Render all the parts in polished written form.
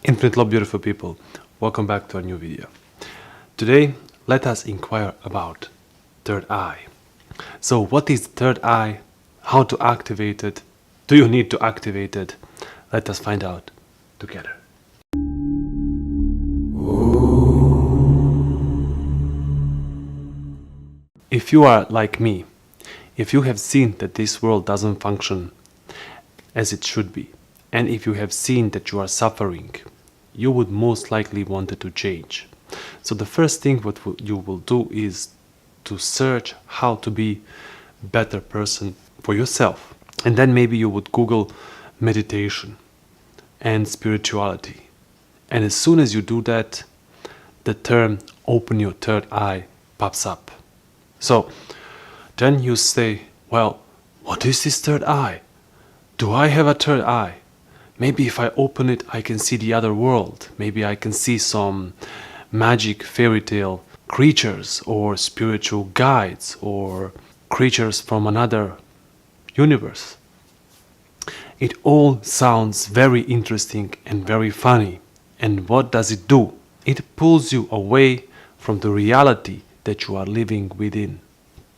Infinite love, beautiful people. Welcome back to a new video. Today, let us inquire about third eye. So what is third eye? How to activate it? Do you need to activate it? Let us find out together. If you are like me, if you have seen that this world doesn't function as it should be, and if you have seen that you are suffering, you would most likely want it to change. So the first thing what you will do is to search how to be a better person for yourself. And then maybe you would Google meditation and spirituality. And as soon as you do that, the term open your third eye pops up. So then you say, well, what is this third eye? Do I have a third eye? Maybe if I open it, I can see the other world. Maybe I can see some magic fairy tale creatures or spiritual guides or creatures from another universe. It all sounds very interesting and very funny. And what does it do? It pulls you away from the reality that you are living within.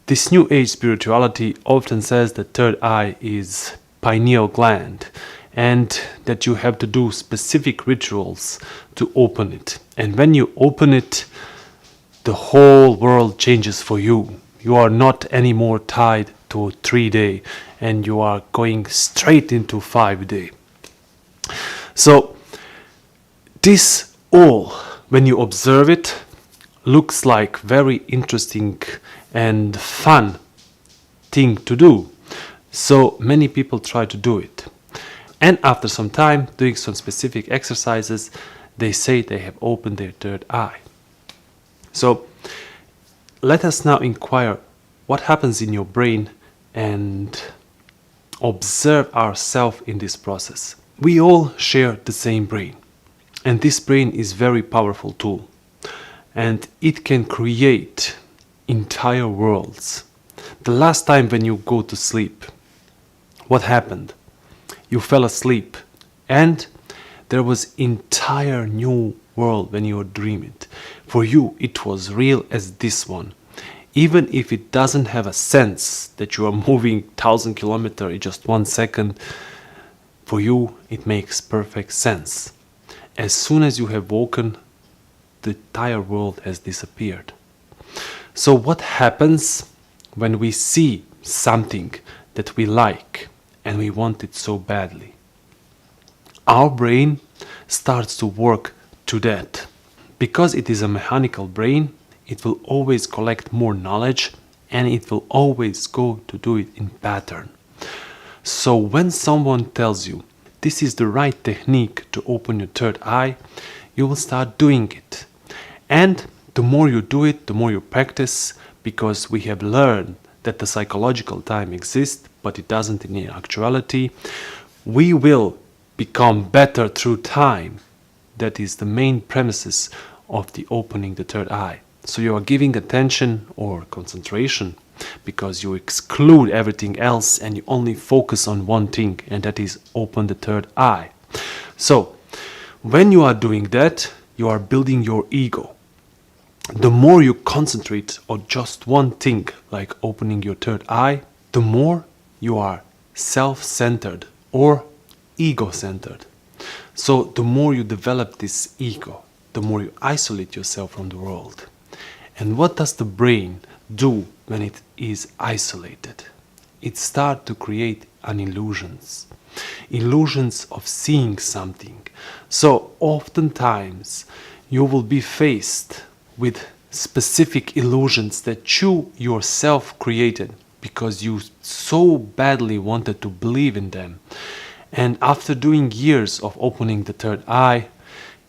This new age spirituality often says that third eye is pineal gland, and that you have to do specific rituals to open it. And when you open it, the whole world changes for you. You are not anymore tied to 3-day, and you are going straight into 5-day. So this all, when you observe it, looks like very interesting and fun thing to do. So many people try to do it. And after some time, doing some specific exercises, they say they have opened their third eye. So let us now inquire what happens in your brain and observe ourselves in this process. We all share the same brain, and this brain is a very powerful tool, and it can create entire worlds. The last time when you go to sleep, what happened? You fell asleep, and there was entire new world when you were dreaming. For you, it was real as this one. Even if it doesn't have a sense that you are moving 1,000 kilometers in just 1 second, for you, it makes perfect sense. As soon as you have woken, the entire world has disappeared. So what happens when we see something that we like and we want it so badly? Our brain starts to work to that. Because it is a mechanical brain, it will always collect more knowledge, and it will always go to do it in pattern. So when someone tells you this is the right technique to open your third eye, you will start doing it. And the more you do it, the more you practice, because we have learned that the psychological time exists, but it doesn't in actuality. We will become better through time. That is the main premises of the opening the third eye. So you are giving attention or concentration because you exclude everything else and you only focus on one thing, and that is open the third eye. So when you are doing that, you are building your ego. The more you concentrate on just one thing, like opening your third eye, the more you are self-centered or ego-centered. So the more you develop this ego, the more you isolate yourself from the world. And what does the brain do when it is isolated? It starts to create illusions of seeing something. So oftentimes you will be faced with specific illusions that you yourself created because you so badly wanted to believe in them. And after doing years of opening the third eye,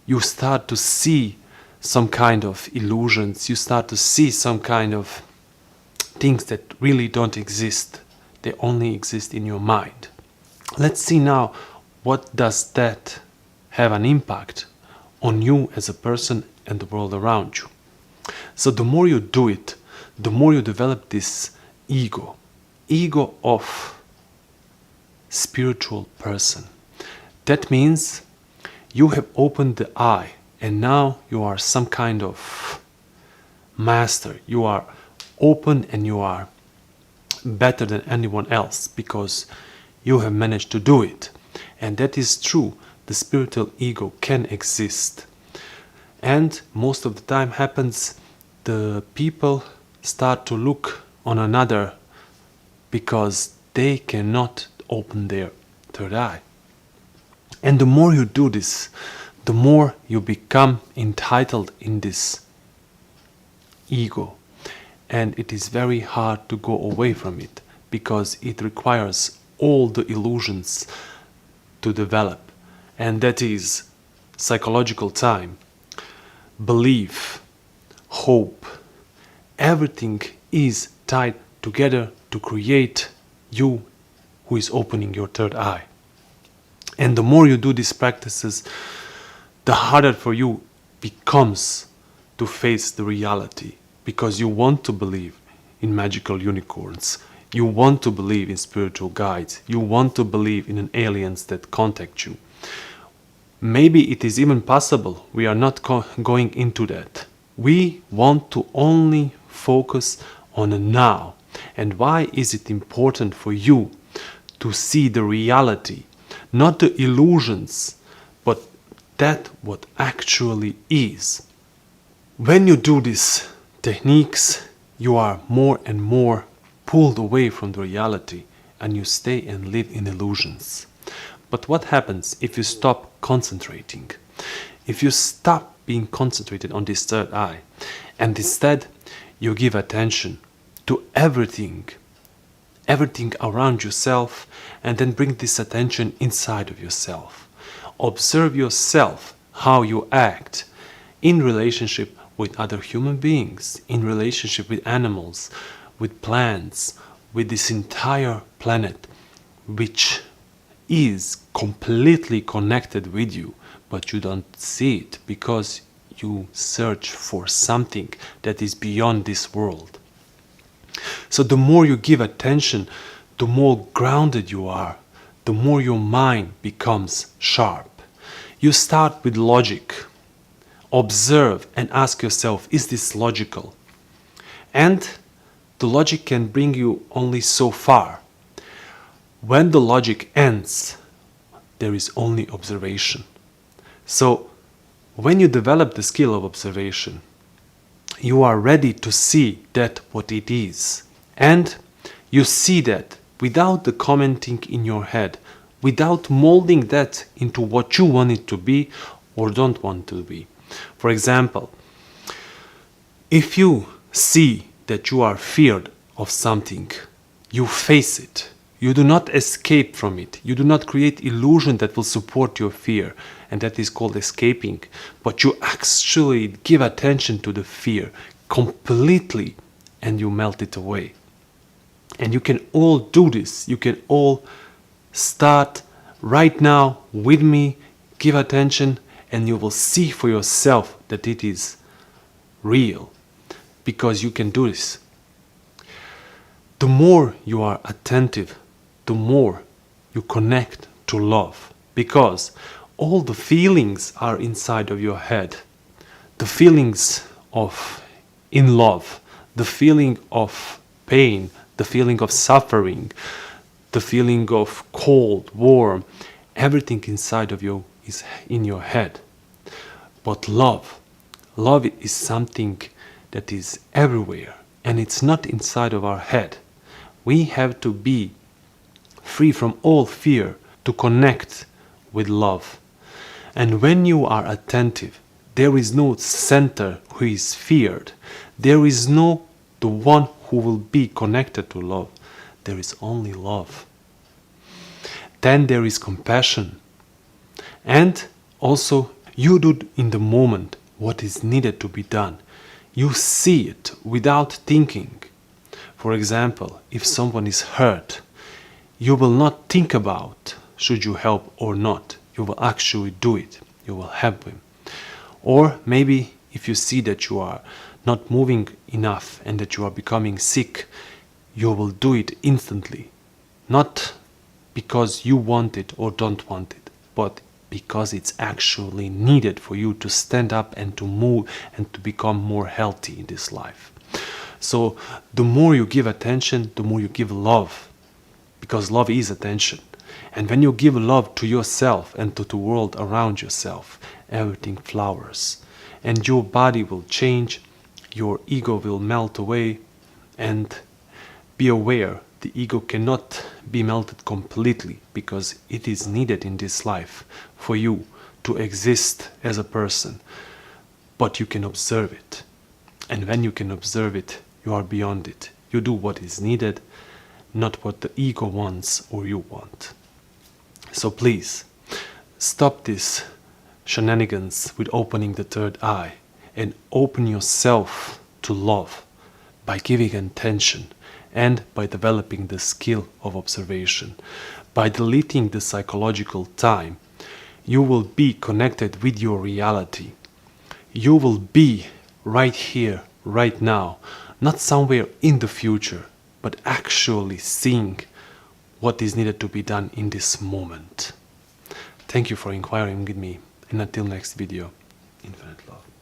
you start to see some kind of illusions. You start to see some kind of things that really don't exist. They only exist in your mind. Let's see now, what does that have an impact on you as a person and the world around you? So the more you do it, the more you develop this ego of spiritual person. That means You have opened the eye, and now you are some kind of master. You are open and you are better than anyone else because you have managed to do it. And that is true. The spiritual ego can exist. And most of the time happens, the people start to look on another because they cannot open their third eye. And the more you do this, the more you become entitled in this ego. And it is very hard to go away from it because it requires all the illusions to develop. And that is psychological time, belief, hope. Everything is tied together to create you who is opening your third eye. And the more you do these practices, the harder for you becomes to face the reality, because you want to believe in magical unicorns, you want to believe in spiritual guides, you want to believe in aliens that contact you. Maybe it is even possible, we are not going into that. We want to only focus on the now. And why is it important for you to see the reality, not the illusions, but that what actually is? When you do these techniques, you are more and more pulled away from the reality and you stay and live in illusions. But what happens if you stop concentrating? If you stop being concentrated on this third eye and instead you give attention to everything around yourself, and then bring this attention inside of yourself. Observe yourself, how you act in relationship with other human beings, in relationship with animals, with plants, with this entire planet, which is completely connected with you, but you don't see it because you search for something that is beyond this world. So the more you give attention, the more grounded you are, the more your mind becomes sharp. You start with logic. Observe and ask yourself, is this logical? And the logic can bring you only so far. When the logic ends, there is only observation. So when you develop the skill of observation, you are ready to see that what it is. And you see that without the commenting in your head, without molding that into what you want it to be or don't want to be. For example, if you see that you are feared of something, you face it. You do not escape from it. You do not create illusion that will support your fear, and that is called escaping. But you actually give attention to the fear completely and you melt it away. And you can all do this. You can all start right now with me, give attention, and you will see for yourself that it is real, because you can do this. The more you are attentive, the more you connect to love, because all the feelings are inside of your head. The feelings of in love, the feeling of pain, the feeling of suffering, the feeling of cold, warm, everything inside of you is in your head. But love is something that is everywhere, and it's not inside of our head. We have to be free from all fear to connect with love. And when you are attentive, there is no center who is feared. There is no the one who will be connected to love. There is only love. Then there is compassion. And also you do in the moment what is needed to be done. You see it without thinking. For example, if someone is hurt, you will not think about should you help or not. You will actually do it. You will help him. Or maybe if you see that you are not moving enough and that you are becoming sick, you will do it instantly. Not because you want it or don't want it, but because it's actually needed for you to stand up and to move and to become more healthy in this life. So the more you give attention, the more you give love, because love is attention. And when you give love to yourself and to the world around yourself, everything flowers. And your body will change, your ego will melt away, and be aware the ego cannot be melted completely, because it is needed in this life for you to exist as a person. But you can observe it. And when you can observe it, you are beyond it. You do what is needed, not what the ego wants or you want. So please, stop this shenanigans with opening the third eye and open yourself to love by giving attention and by developing the skill of observation. By deleting the psychological time, you will be connected with your reality. You will be right here, right now, not somewhere in the future, but actually seeing what is needed to be done in this moment. Thank you for inquiring with me, and until next video, infinite love.